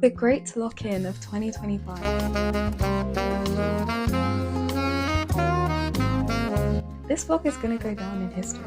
The great lock-in of 2025. This vlog is gonna go down in history.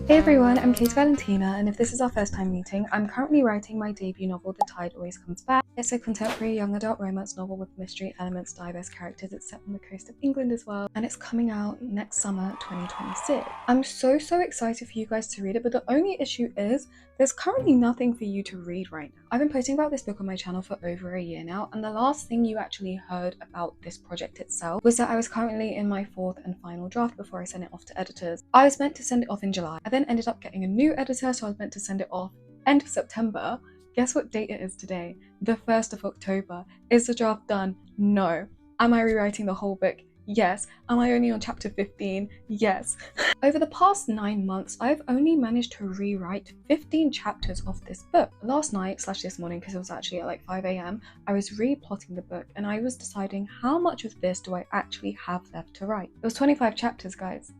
Hey everyone, I'm Kate Valentina, and if this is our first time meeting, I'm currently writing my debut novel, The Tide Always Comes Back. It's a contemporary young adult romance novel with mystery elements, diverse characters. It's set on the coast of England as well, and it's coming out next summer, 2026. I'm so excited for you guys to read it, but the only issue is there's currently nothing for you to read right now. I've been posting about this book on my channel for over a year now, and the last thing you actually heard about this project itself was that I was currently in my 4th and final draft before I sent it off to editors. I was meant to send it off in July. I then ended up getting a new editor, so I was meant to send it off end of September. Guess what date it is today? The 1st of October. Is the draft done? No. Am I rewriting the whole book? Yes. Am I only on chapter 15? Yes. Over the past 9 months, I've only managed to rewrite 15 chapters of this book. Last night / this morning, because it was actually at like 5 a.m, I was replotting the book and I was deciding how much of this do I actually have left to write. It was 25 chapters, guys.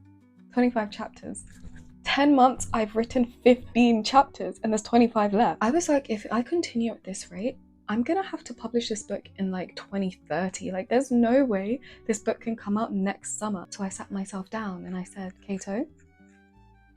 25 chapters. 10 months, I've written 15 chapters and there's 25 left. I was like, if I continue at this rate, I'm gonna have to publish this book in like 2030. Like, there's no way this book can come out next summer. So I sat myself down and I said, Kato,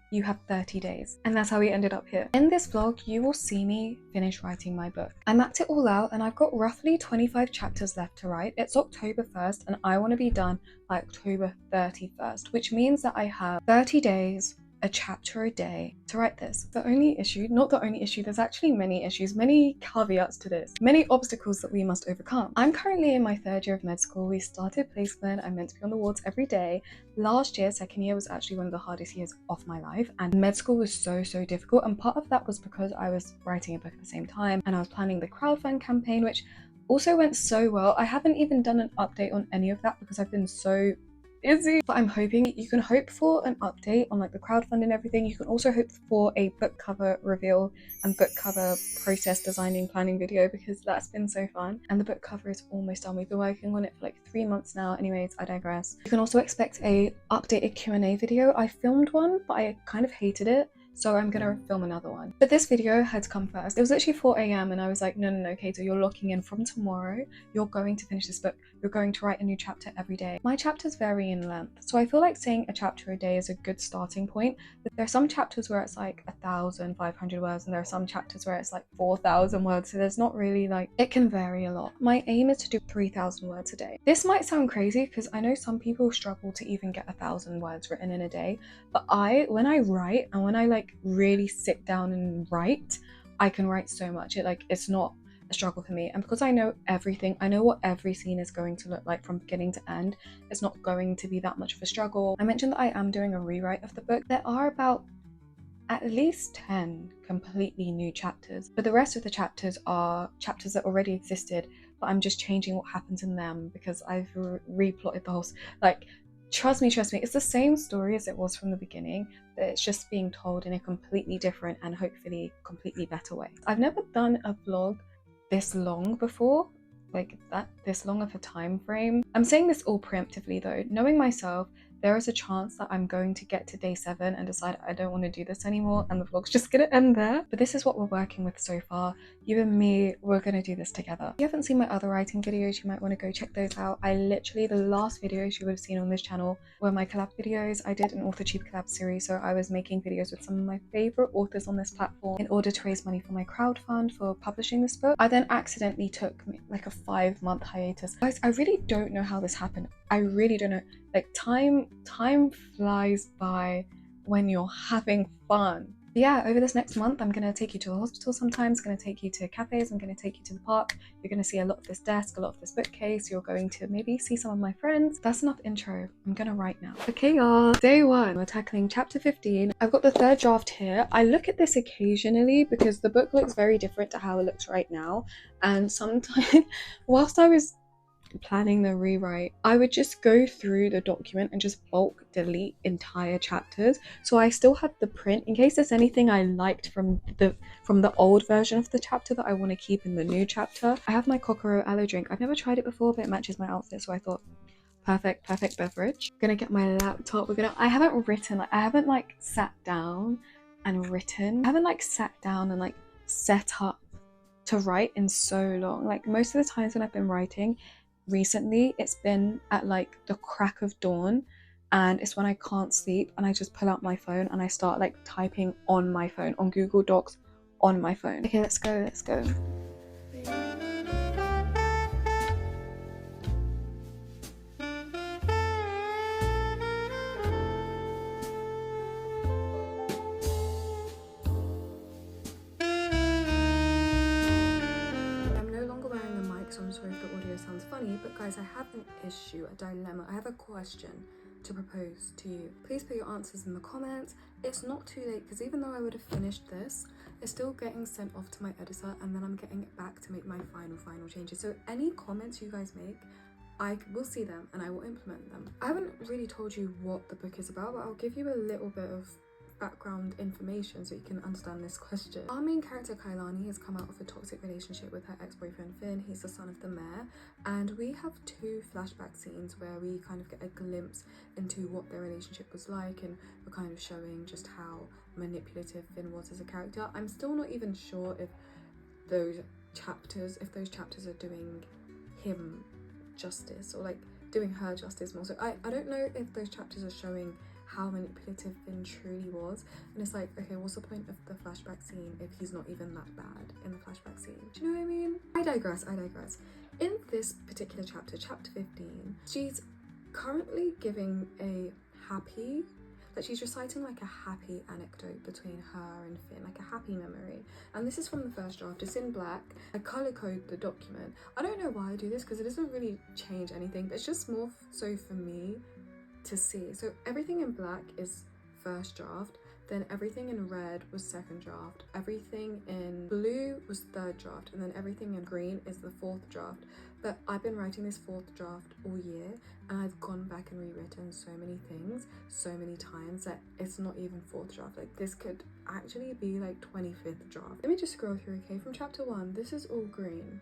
you have 30 days. And that's how we ended up here. In this vlog, you will see me finish writing my book. I mapped it all out and I've got roughly 25 chapters left to write. It's October 1st and I want to be done by October 31st, which means that I have 30 days, a chapter a day to write this. The only issue, not the only issue, there's actually many issues, many caveats to this, many obstacles that we must overcome. I'm currently in my 3rd year of med school. We started placement. I'm meant to be on the wards every day. Last year, 2nd year, was actually one of the hardest years of my life, and med school was so difficult, and part of that was because I was writing a book at the same time and I was planning the crowdfund campaign, which also went so well. I haven't even done an update on any of that because I've been so busy, but I'm hoping you can hope for an update on like the crowdfund and everything. You can also hope for a book cover reveal and book cover process designing planning video, because that's been so fun, and the book cover is almost done. We've been working on it for like 3 months now. Anyways, I digress. You can also expect a updated Q&A video. I filmed one but I kind of hated it, so I'm gonna film another one. But this video had to come first. It was literally 4 a.m. and I was like, no, Kato, you're locking in from tomorrow. You're going to finish this book. You're going to write a new chapter every day. My chapters vary in length, so I feel like saying a chapter a day is a good starting point. But there are some chapters where it's like 1,500 words and there are some chapters where it's like 4,000 words. So there's not really like, it can vary a lot. My aim is to do 3,000 words a day. This might sound crazy because I know some people struggle to even get 1,000 words written in a day. But when I write and when I like really sit down and write, I can write so much. It's not a struggle for me, and because I know everything, I know what every scene is going to look like from beginning to end, it's not going to be that much of a struggle. I mentioned that I am doing a rewrite of the book. There are about at least 10 completely new chapters, but the rest of the chapters are chapters that already existed, but I'm just changing what happens in them because I've replotted the whole, like, trust me, it's the same story as it was from the beginning, but it's just being told in a completely different and hopefully completely better way. I've never done a vlog this long before, like this long of a time frame. I'm saying this all preemptively though. Knowing myself, there is a chance that I'm going to get to day 7 and decide I don't want to do this anymore and the vlog's just gonna end there. But this is what we're working with so far. You and me, we're gonna do this together. If you haven't seen my other writing videos, you might want to go check those out. The last videos you would have seen on this channel were my collab videos. I did an authortube collab series, so I was making videos with some of my favorite authors on this platform in order to raise money for my crowdfund for publishing this book. I then accidentally took like a 5-month hiatus. Guys, I really don't know how this happened. I really don't know. Like, time flies by when you're having fun. But yeah, over this next month, I'm gonna take you to the hospital sometimes, gonna take you to cafes, I'm gonna take you to the park. You're gonna see a lot of this desk, a lot of this bookcase. You're going to maybe see some of my friends. That's enough intro. I'm gonna write now. Okay, y'all. Day 1, we're tackling chapter 15. I've got the 3rd draft here. I look at this occasionally because the book looks very different to how it looks right now. And sometimes, whilst I was planning the rewrite, I would just go through the document and just bulk delete entire chapters, so I still have the print in case there's anything I liked from the old version of the chapter that I want to keep in the new chapter. I have my Kokoro aloe drink. I've never tried it before, but it matches my outfit, so I thought perfect beverage. I'm gonna get my laptop. I haven't sat down and written. I haven't like sat down and like set up to write in so long. Like most of the times when I've been writing recently, it's been at like the crack of dawn, and it's when I can't sleep and I just pull out my phone and I start like typing on my phone, on Google Docs, on my phone. Okay, let's go. I'm no longer wearing a mic, so I'm sorry if the audio sounds funny, but guys, I have an issue, a dilemma. I have a question to propose to you. Please put your answers in the comments. It's not too late, because even though I would have finished this, it's still getting sent off to my editor, and then I'm getting it back to make my final changes. So any comments you guys make, I will see them and I will implement them. I haven't really told you what the book is about, but I'll give you a little bit of background information so you can understand this question. Our main character Kailani has come out of a toxic relationship with her ex-boyfriend Finn. He's the son of the mayor, and we have 2 flashback scenes where we kind of get a glimpse into what their relationship was like, and we're kind of showing just how manipulative Finn was as a character. I'm still not even sure if those chapters are doing him justice, or like doing her justice more. So I don't know if those chapters are showing how manipulative Finn truly was, and it's like, okay, what's the point of the flashback scene if he's not even that bad in the flashback scene? Do you know what I mean? I digress. In this particular chapter, chapter 15, she's currently giving a happy, like she's reciting like a happy anecdote between her and Finn, like a happy memory. And this is from the first draft. It's in black. I color code the document. I don't know why I do this because it doesn't really change anything, but it's just more so for me to see. So everything in black is first draft, then everything in red was second draft, everything in blue was third draft, and then everything in green is the 4th draft. But I've been writing this 4th draft all year, and I've gone back and rewritten so many things so many times that it's not even 4th draft. Like this could actually be like 25th draft. Let me just scroll through. Okay, from chapter 1, this is all green.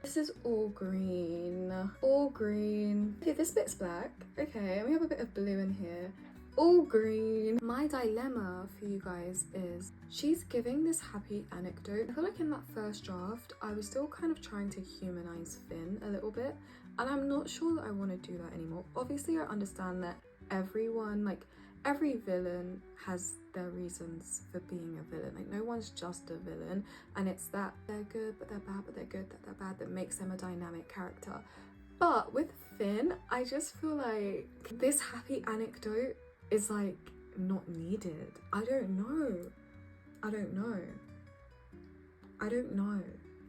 Okay, this bit's black. Okay, and we have a bit of blue in here. All green. My dilemma for you guys is she's giving this happy anecdote. I feel like in that first draft I was still kind of trying to humanize Finn a little bit, and I'm not sure that I want to do that anymore. Obviously I understand that everyone, like every villain has their reasons for being a villain. Like no one's just a villain, and it's that they're good but they're bad, but they're good that they're bad, that makes them a dynamic character. But with Finn, I just feel like this happy anecdote is like not needed. I don't know.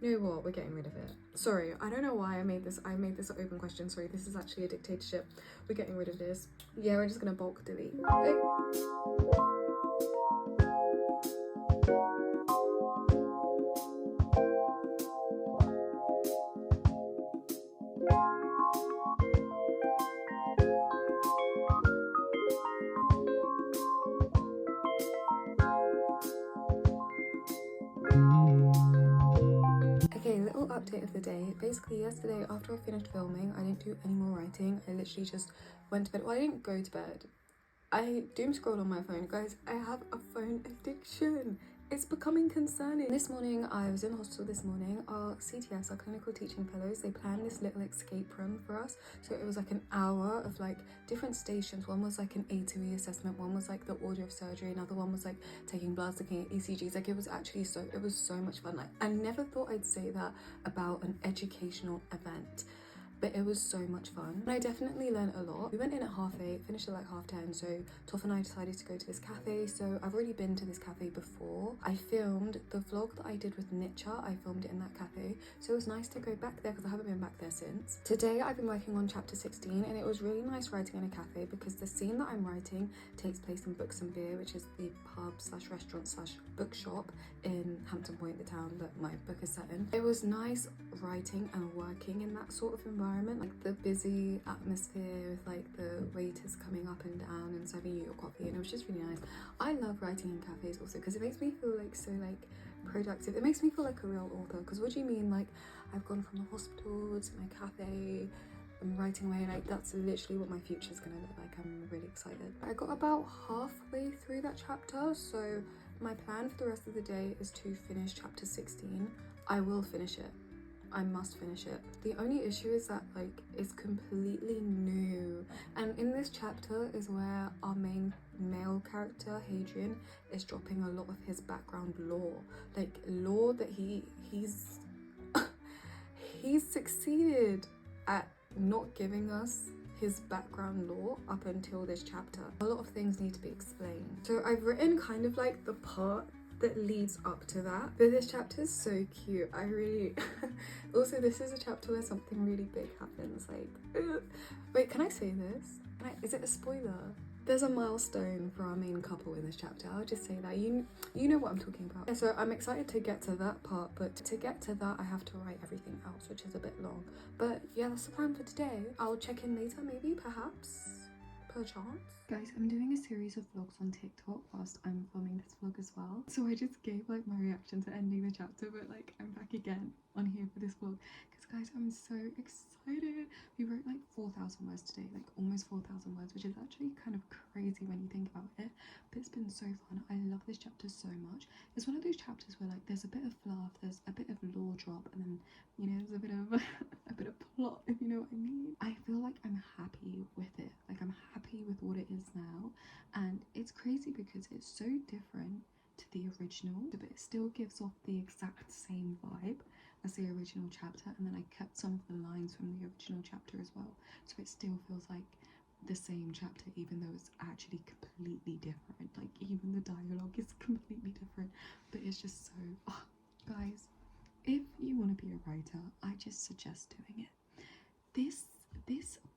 You know what? We're getting rid of it. Sorry, I don't know why I made this an open question. Sorry, this is actually a dictatorship. We're getting rid of this. Yeah, we're just gonna bulk delete. Okay. Okay, little update of the day. Basically yesterday after I finished filming, I didn't do any more writing. I literally just went to bed. Well, I didn't go to bed. I doom scrolled on my phone. Guys, I have a phone addiction. It's becoming concerning. This morning, I was in the hospital this morning. Our CTS, our clinical teaching fellows, they planned this little escape room for us. So it was like an hour of like different stations. One was like an A to E assessment. One was like the order of surgery. Another one was like taking bloods, looking at ECGs. Like it was so much fun. Like I never thought I'd say that about an educational event, but it was so much fun. And I definitely learned a lot. We went in at 8:30, finished at like 10:30, so Toff and I decided to go to this cafe. So I've already been to this cafe before. I filmed the vlog that I did with Nitcha, I filmed it in that cafe, so it was nice to go back there because I haven't been back there since. Today I've been working on chapter 16, and it was really nice writing in a cafe because the scene that I'm writing takes place in Books and Beer, which is the pub slash restaurant slash bookshop in Hampton Point, the town that my book is set in. It was nice writing and working in that sort of environment, like the busy atmosphere with like the waiters coming up and down and serving you your coffee, and it was just really nice. I love writing in cafes also because it makes me feel like so like productive. It makes me feel like a real author, because what do you mean, like I've gone from the hospital to my cafe, I'm writing away, like that's literally what my future is gonna look like. I'm really excited. I got about halfway through that chapter, so My plan for the rest of the day is to finish chapter 16. I will finish it. I must finish it. The only issue is that like it's completely new, and in this chapter is where our main male character Hadrian is dropping a lot of his background lore, like lore that he's he's succeeded at not giving us his background lore up until this chapter. A lot of things need to be explained. So I've written kind of like the part that leads up to that, but this chapter is so cute. I really also this is a chapter where something really big happens, like wait, can I say this? Is it a spoiler? There's a milestone for our main couple in this chapter. I'll just say that you know what I'm talking about. Yeah, so I'm excited to get to that part, but to get to that I have to write everything else, which is a bit long. But yeah, that's the plan for today. I'll check in later, maybe, perhaps, perchance. Guys, I'm doing a series of vlogs on TikTok whilst I'm filming this vlog as well. So I just gave like my reaction to ending the chapter, but like I'm back again on here for this vlog because guys, I'm so excited. We wrote like 4,000 words today, like almost 4,000 words, which is actually kind of crazy when you think about it, but it's been so fun. I love this chapter so much. It's one of those chapters where like there's a bit of fluff, there's a bit of lore drop, and then you know there's a bit of a bit of plot, if you know what I mean. I feel like I'm happy with it. Like I'm happy with what it is now, and it's crazy because it's so different to the original, but it still gives off the exact same vibe as the original chapter, and then I kept some of the lines from the original chapter as well, so it still feels like the same chapter even though it's actually completely different. Like even the dialogue is completely different, but it's just so guys, if you want to be a writer, I just suggest doing it. These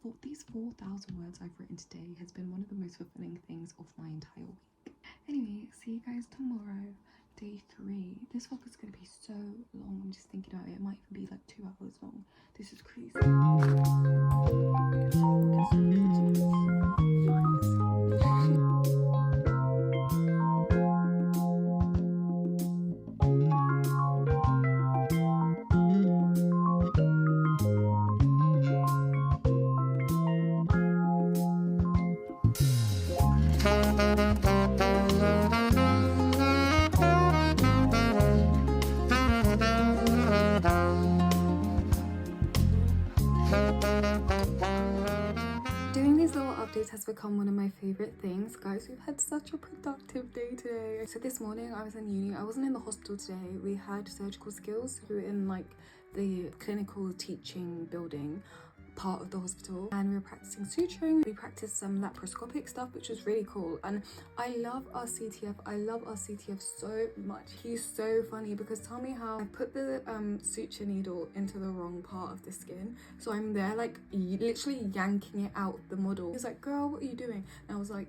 4,000 words I've written today has been one of the most fulfilling things of my entire week. Anyway, see you guys tomorrow, day 3. This vlog is going to be so long. I'm just thinking about it. It might even be like 2 hours long. This is crazy. Doing these little updates has become one of my favorite things. Guys, we've had such a productive day today. So this morning I was in uni. I wasn't in the hospital today. We had surgical skills. We were in like the clinical teaching building part of the hospital, and we were practicing suturing. We practiced some laparoscopic stuff, which was really cool, and I love our CTF. I love our CTF so much. He's so funny because tell me how I put the suture needle into the wrong part of the skin, so I'm there like literally yanking it out the model. He's like, girl, what are you doing? And I was like,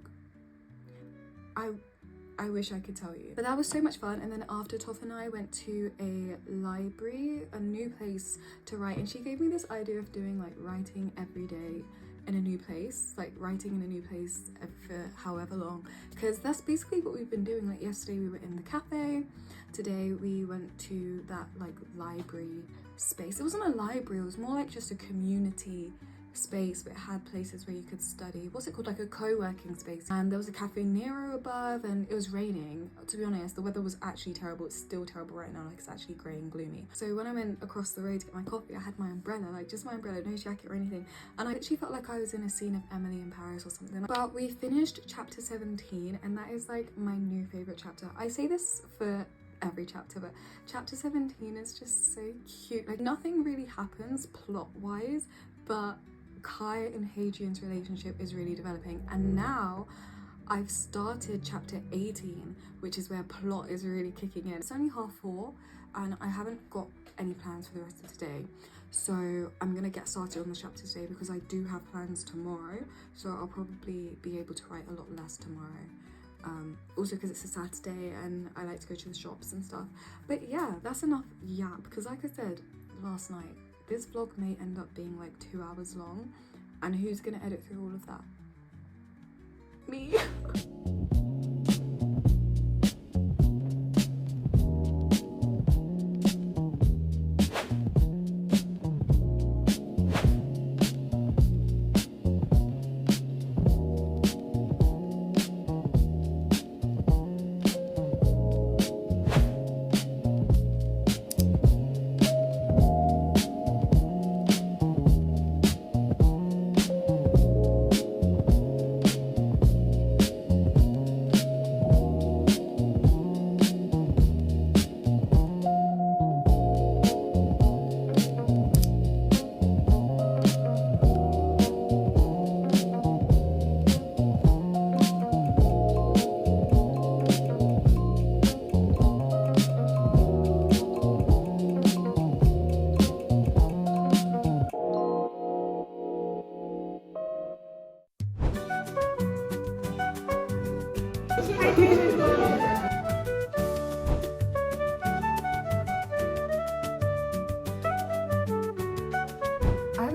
I wish I could tell you. But that was so much fun. And then after, Toff and I went to a library, a new place to write, and she gave me this idea of doing like writing every day in a new place, like writing in a new place for however long, because that's basically what we've been doing. Like yesterday we were in the cafe, today we went to that like library space. It wasn't a library, it was more like just a community space, but it had places where you could study. What's it called? Like a co-working space. And there was a cafe Nero above, and it was raining. To be honest, the weather was actually terrible. It's still terrible right now, like it's actually grey and gloomy. So when I went across the road to get my coffee, I had my umbrella, like just my umbrella, no jacket or anything, and I literally felt like I was in a scene of Emily in Paris or something. But we finished chapter 17, and that is like my new favourite chapter. I say this for every chapter, but chapter 17 is just so cute. Like nothing really happens plot wise, but Kai and Hadrian's relationship is really developing, and now I've started chapter 18, which is where plot is really kicking in. It's only 4:30 and I haven't got any plans for the rest of today, so I'm gonna get started on the chapter today because I do have plans tomorrow, so I'll probably be able to write a lot less tomorrow. Also because it's a Saturday and I like to go to the shops and stuff. But yeah, that's enough yap, because like I said last night, this vlog may end up being like 2 hours long, and who's gonna edit through all of that? Me.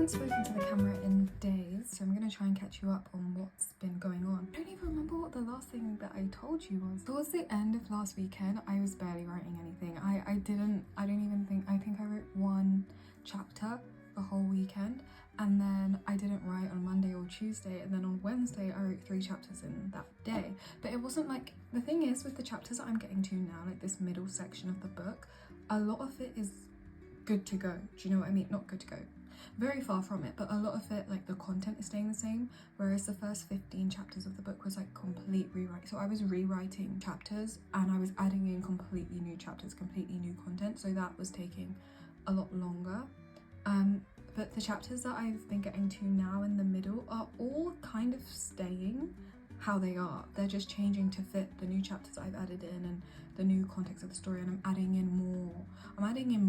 haven't spoken to the camera in days, so I'm going to try and catch you up on what's been going on. I don't even remember what the last thing that I told you was. Towards the end of last weekend, I was barely writing anything. I think I wrote one chapter the whole weekend, and then I didn't write on Monday or Tuesday, and then on Wednesday I wrote 3 chapters in that day. But it wasn't like, the thing is with the chapters that I'm getting to now, like this middle section of the book, a lot of it is good to go. Do you know what I mean? Not good to go, very far from it, but a lot of it, like the content is staying the same, whereas the first 15 chapters of the book was like complete rewrite. So I was rewriting chapters and I was adding in completely new chapters, completely new content, so that was taking a lot longer. But the chapters that I've been getting to now in the middle are all kind of staying how they are. They're just changing to fit the new chapters I've added in and the new context of the story, and I'm adding in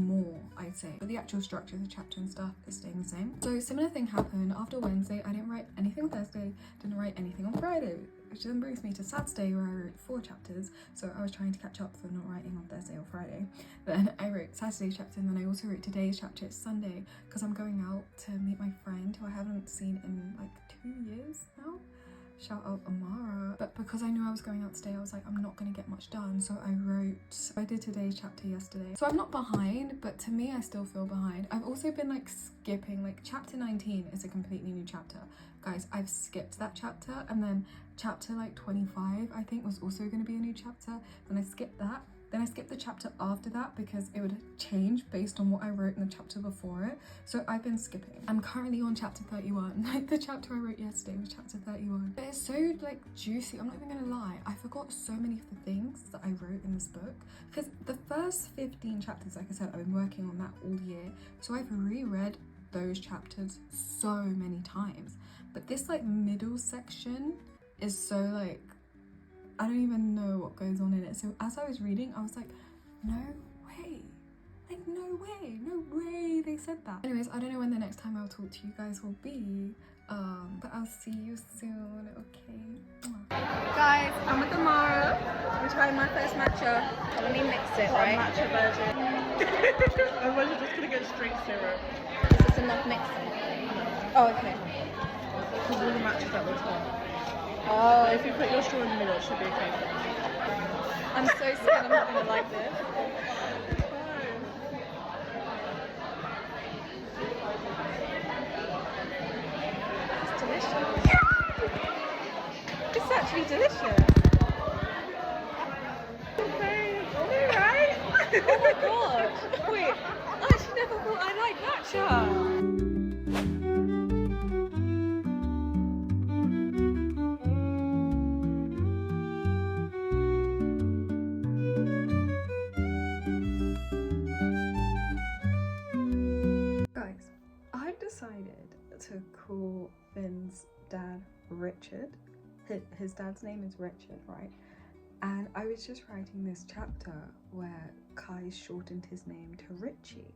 more, I'd say. But the actual structure of the chapter and stuff is staying the same. So similar thing happened after Wednesday. I didn't write anything on Thursday, didn't write anything on Friday, which then brings me to Saturday where I wrote 4 chapters. So I was trying to catch up for not writing on Thursday or Friday. Then I wrote Saturday's chapter, and then I also wrote today's chapter. It's Sunday because I'm going out to meet my friend who I haven't seen in like 2 years now. Shout out Amara. But because I knew I was going out today, I was like, I'm not going to get much done, so I did today's chapter yesterday. So I'm not behind, but to me I still feel behind. I've also been like skipping, like chapter 19 is a completely new chapter, guys. I've skipped that chapter, and then chapter like 25 I think was also going to be a new chapter, then I skipped that. Then I skipped the chapter after that because it would change based on what I wrote in the chapter before it. So I've been skipping. I'm currently on chapter 31. Like the chapter I wrote yesterday was chapter 31. But it's so like juicy. I'm not even gonna lie. I forgot so many of the things that I wrote in this book. Because the first 15 chapters, like I said, I've been working on that all year. So I've reread those chapters so many times. But this like middle section is so like, I don't even know what goes on in it. So as I was reading, I was like, no way. Like, no way they said that. Anyways, I don't know when the next time I'll talk to you guys will be. But I'll see you soon, okay? Guys, I'm with Amara. I'm trying my first matcha. Let me mix it, right? Matcha version. Otherwise you're just gonna get straight syrup. Is this enough mixing? Oh, okay. Because all the matcha's at the top. Oh, if you put your straw in the middle, it should be okay. I'm so scared I'm not going to like this. It's delicious. It's actually delicious. Okay, right? Oh my god. Wait, I actually never thought I liked matcha. Decided to call Finn's dad Richard. His dad's name is Richard, right? And I was just writing this chapter where Kai shortened his name to Richie,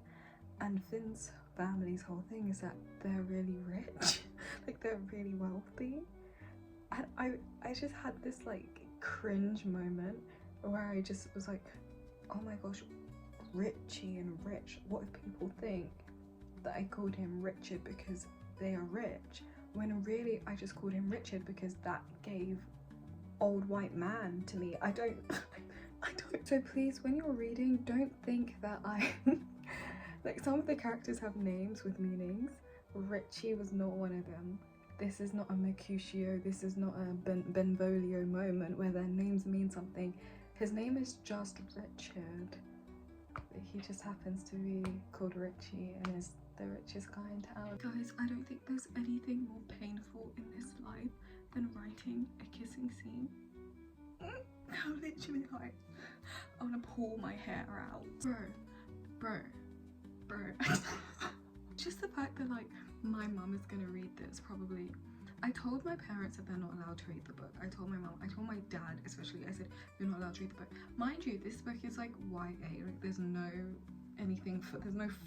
and Finn's family's whole thing is that they're really rich, like they're really wealthy. And I just had this like cringe moment where I just was like, oh my gosh, Richie and rich, what if people think that I called him Richard because they are rich, when really I just called him Richard because that gave old white man to me. I don't So please, when you're reading, don't think that I like, some of the characters have names with meanings. Richie was not one of them. This is not a Mercutio, this is not a Benvolio moment where their names mean something. His name is just Richard. He just happens to be called Richie and is the richest guy in town. Guys, I don't think there's anything more painful in this life than writing a kissing scene. I'm literally like, I want to pull my hair out. Bro. Just the fact that like my mum is gonna read this probably. I told my parents that they're not allowed to read the book. I told my mum, I told my dad especially, I said, you're not allowed to read the book. Mind you, this book is like YA, like there's no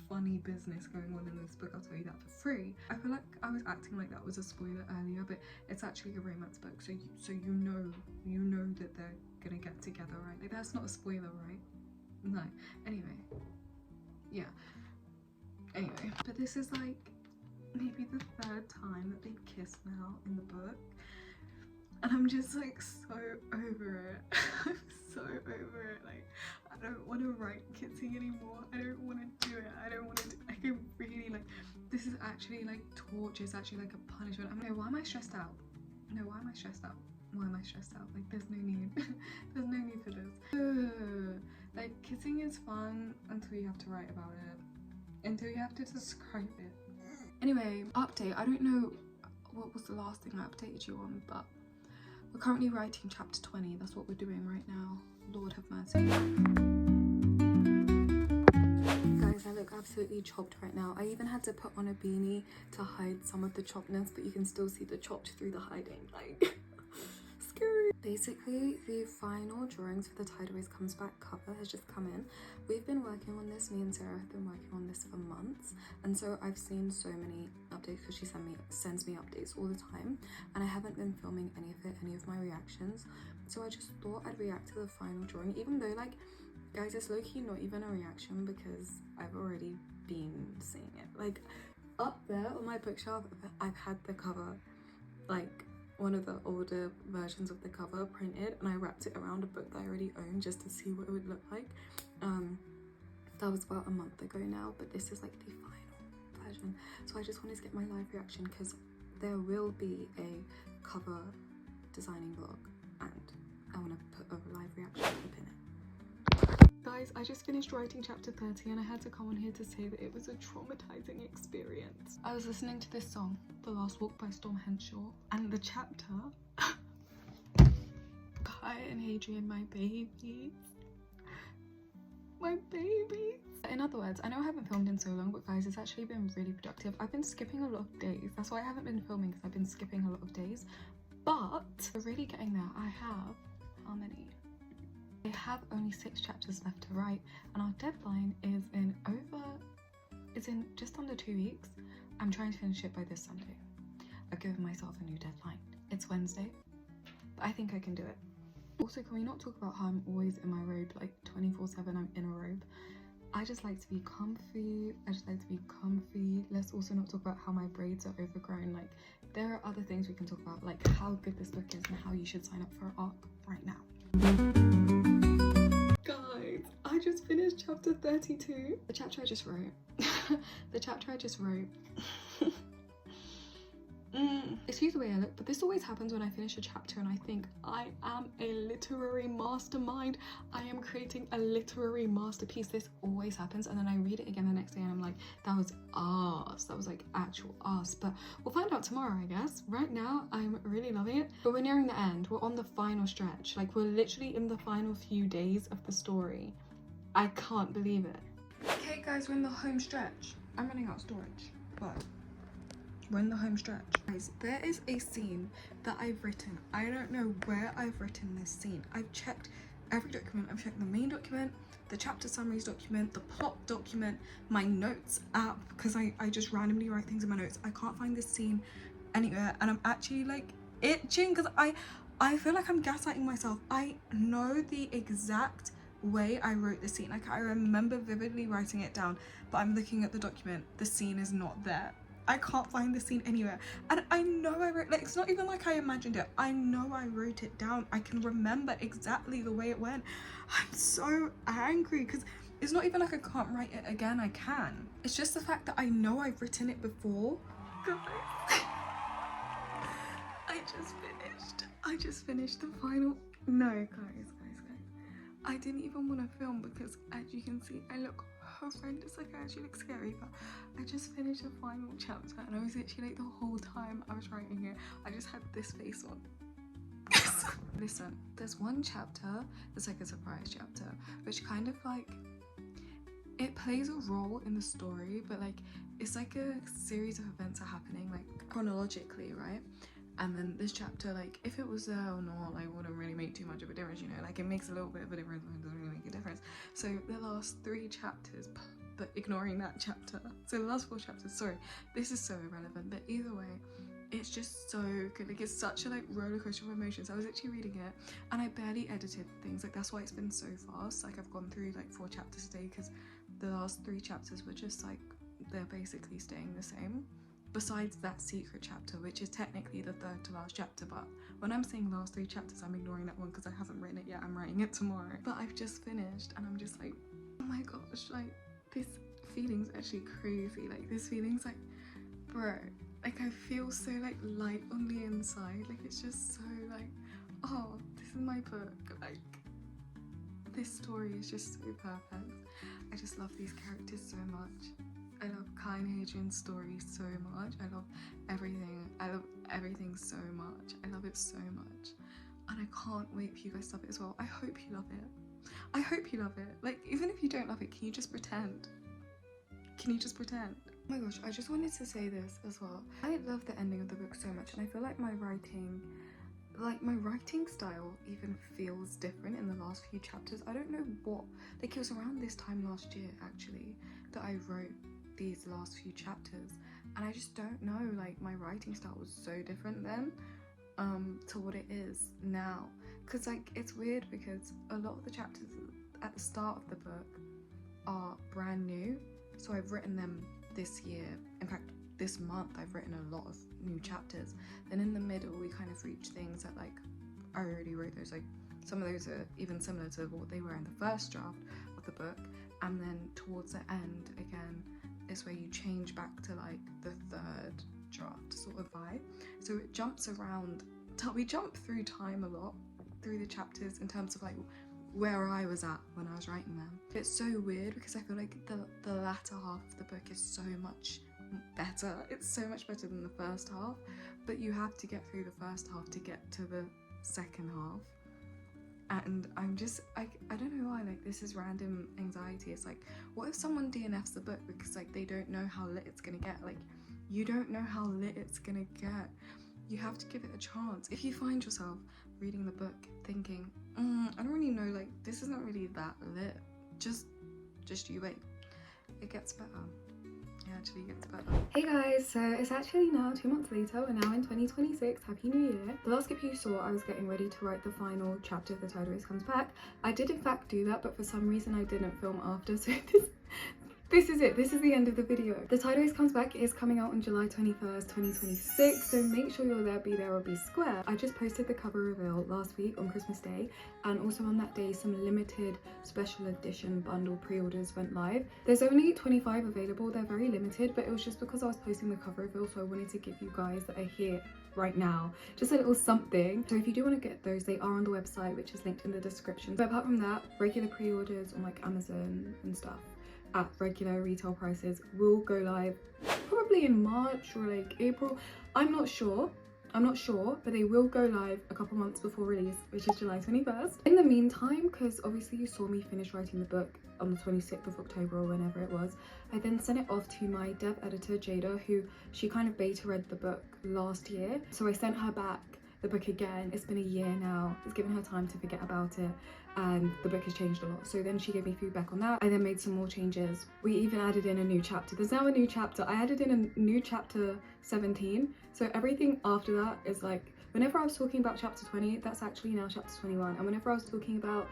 funny business going on in this book, I'll tell you that for free. I feel like I was acting like that was a spoiler earlier, but it's actually a romance book, so you know that they're gonna get together, right? Like that's not a spoiler, right? No. Anyway, yeah. Anyway, but this is like maybe the third time that they kiss now in the book, and I'm just like so over it. I'm so over it. Like, I don't want to write kissing anymore. I don't want to do it. I don't want to do it. I can really, like, this is actually like torture. It's actually like a punishment. I'm like, why am I stressed out? No, why am I stressed out? Why am I stressed out? Like, there's no need. There's no need for this. Like, kissing is fun until you have to write about it, until you have to describe it. Anyway, update. I don't know what was the last thing I updated you on, but we're currently writing chapter 20. That's what we're doing right now. Lord have mercy. Guys, I look absolutely chopped right now. I even had to put on a beanie to hide some of the choppedness, but you can still see the chopped through the hiding. Like, scary. Basically, the final drawings for the Tide Always Comes Back cover has just come in. We've been working on this. Me and Sarah have been working on this for months, and so I've seen so many updates because she sends me updates all the time, and I haven't been filming any of my reactions. So I just thought I'd react to the final drawing, even though, like, guys, it's low-key not even a reaction because I've already been seeing it. Like, up there on my bookshelf, I've had the cover, like one of the older versions of the cover printed, and I wrapped it around a book that I already own just to see what it would look like. That was about a month ago now, but this is like the final version. So I just wanted to get my live reaction because there will be a cover designing vlog, and I want to put a live reaction clip in it. Guys, I just finished writing chapter 30 and I had to come on here to say that it was a traumatizing experience. I was listening to this song, The Last Walk by Storm Henshaw, and the chapter Kai and Hadrian, my babies. My babies. In other words, I know I haven't filmed in so long, but guys, it's actually been really productive. I've been skipping a lot of days. That's why I haven't been filming, because I've been skipping a lot of days. But we're really getting there. I have, how many? I have only 6 chapters left to write, and our deadline is in just under 2 weeks. I'm trying to finish it by this Sunday. I've given myself a new deadline. It's Wednesday, but I think I can do it. Also, can we not talk about how I'm always in my robe, like 24/7 I'm in a robe? I just like to be comfy. Let's also not talk about how my braids are overgrown. Like, there are other things we can talk about, like how good this book is and how you should sign up for an ARC right now. Guys, I just finished chapter 32. The chapter I just wrote. Excuse the way I look, but this always happens when I finish a chapter and I think I am a literary mastermind. I am creating a literary masterpiece. This always happens, and then I read it again the next day and I'm like, that was arse. That was like actual arse. But we'll find out tomorrow, I guess. Right now, I'm really loving it. But we're nearing the end. We're on the final stretch. Like, we're literally in the final few days of the story. I can't believe it. Okay, guys, we're in the home stretch. I'm running out of storage, but we're in the home stretch. Guys, there is a scene that I've written. I don't know where I've written this scene. I've checked every document. I've checked the main document, the chapter summaries document, the plot document, my notes app, because I just randomly write things in my notes. I can't find this scene anywhere, and I'm actually like itching because I feel like I'm gaslighting myself. I know the exact way I wrote the scene. Like, I remember vividly writing it down, but I'm looking at the document. The scene is not there. I can't find the scene anywhere, and I know I wrote, like, it's not even like I imagined it. I know I wrote it down. I can remember exactly the way it went. I'm so angry because it's not even like I can't write it again. I can. It's just the fact that I know I've written it before. Guys, I just finished the final. No, guys, I didn't even want to film because, as you can see, I look horrendous. Like, I actually look scary, but I just finished the final chapter and I was literally, like, the whole time I was writing it, I just had this face on. Listen, there's one chapter that's like a surprise chapter, which kind of like, it plays a role in the story, but like, it's like a series of events are happening like chronologically, right? And then this chapter, like, if it was there or not, like, wouldn't really make too much of a difference, you know? Like, it makes a little bit of a difference, but it doesn't really make a difference. So the last 3 chapters, but ignoring that chapter, so the last 4 chapters, sorry, this is so irrelevant, but either way, it's just so good. Like, it's such a, like, roller coaster of emotions. I was actually reading it, and I barely edited things. Like, that's why it's been so fast. Like, I've gone through, like, 4 chapters a day, because the last 3 chapters were just, like, they're basically staying the same. besides that secret chapter, which is technically the third to last chapter, but when I'm saying last 3 chapters, I'm ignoring that one because I haven't written it yet. I'm writing it tomorrow. But I've just finished and I'm just like, oh my gosh, like this feeling's actually crazy. Like this feeling's like, bro, like I feel so like light on the inside. Like it's just so like, oh, this is my book. Like this story is just so perfect. I just love these characters so much. I love Kai and Hadrian's story so much. I love everything. I love everything so much. I love it so much. And I can't wait for you guys to love it as well. I hope you love it. I hope you love it. Like, even if you don't love it, can you just pretend? Can you just pretend? Oh my gosh, I just wanted to say this as well. I love the ending of the book so much, and I feel like my writing style even feels different in the last few chapters. I don't know what, like it was around this time last year actually that I wrote these last few chapters, and I just don't know, like my writing style was so different then to what it is now, because like it's weird because a lot of the chapters at the start of the book are brand new, so I've written them this year. In fact, this month I've written a lot of new chapters. Then in the middle we kind of reach things that like I already wrote those, like some of those are even similar to what they were in the first draft of the book, and then towards the end again is where you change back to like the third draft sort of vibe. So it jumps around, we jump through time a lot through the chapters in terms of like where I was at when I was writing them. It's so weird because I feel like the latter half of the book is so much better. It's so much better than the first half, but you have to get through the first half to get to the second half. And I'm just, I don't know why, like this is random anxiety. It's like, what if someone DNFs the book because like they don't know how lit it's gonna get? Like you don't know how lit it's gonna get. You have to give it a chance. If you find yourself reading the book thinking, I don't really know, like this isn't really that lit, just you wait. It gets better. It actually gets better. Hey guys, so it's actually now 2 months later. We're now in 2026. Happy New Year. The last clip you saw, I was getting ready to write the final chapter of The Tide Always Comes Back. I did in fact do that, but for some reason I didn't film after, so this is it. This is the end of the video. The Tide Always Comes Back is coming out on July 21st, 2026, so make sure you're there, be there or be square. I just posted the cover reveal last week on Christmas Day, and also on that day some limited special edition bundle pre-orders went live. There's only 25 available. They're very limited, but it was just because I was posting the cover reveal, so I wanted to give you guys that are here right now just a little something. So if you do want to get those, they are on the website, which is linked in the description. But apart from that, regular pre-orders on like Amazon and stuff at regular retail prices will go live probably in March or like April. I'm not sure, but they will go live a couple months before release, which is July 21st. In the meantime, because obviously you saw me finish writing the book on the 26th of October or whenever it was, I then sent it off to my dev editor Jada, who she kind of beta read the book last year, so I sent her back the book again. It's been a year now. It's given her time to forget about it, and the book has changed a lot. So then she gave me feedback on that. I then made some more changes. We even added in a new chapter. There's now a new chapter. I added in a new chapter 17. So everything after that is like, whenever I was talking about chapter 20, that's actually now chapter 21. And whenever I was talking about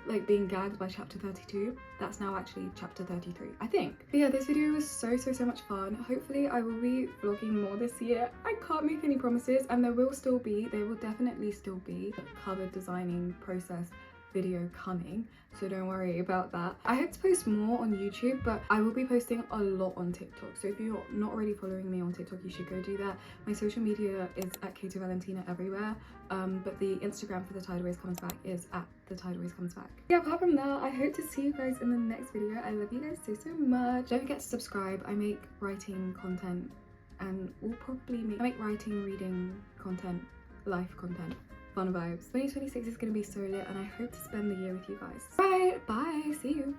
like being gagged by chapter 32, that's now actually chapter 33, I think. But yeah, this video was so much fun. Hopefully I will be vlogging more this year. I can't make any promises, and there will definitely still be a cover designing process video coming, so don't worry about that. I hope to post more on YouTube, but I will be posting a lot on TikTok, so if you're not already following me on TikTok, you should go do that. My social media is at Valentina everywhere, but the Instagram for The Tide Always Comes Back is at The Tide Always Comes Back. Yeah, apart from that, I hope to see you guys in the next video. I love you guys so much. Don't forget to subscribe. I make writing content, and we'll probably make writing, reading content, life content, fun vibes. 2026 is going to be so lit, and I hope to spend the year with you guys. Right, bye, see you.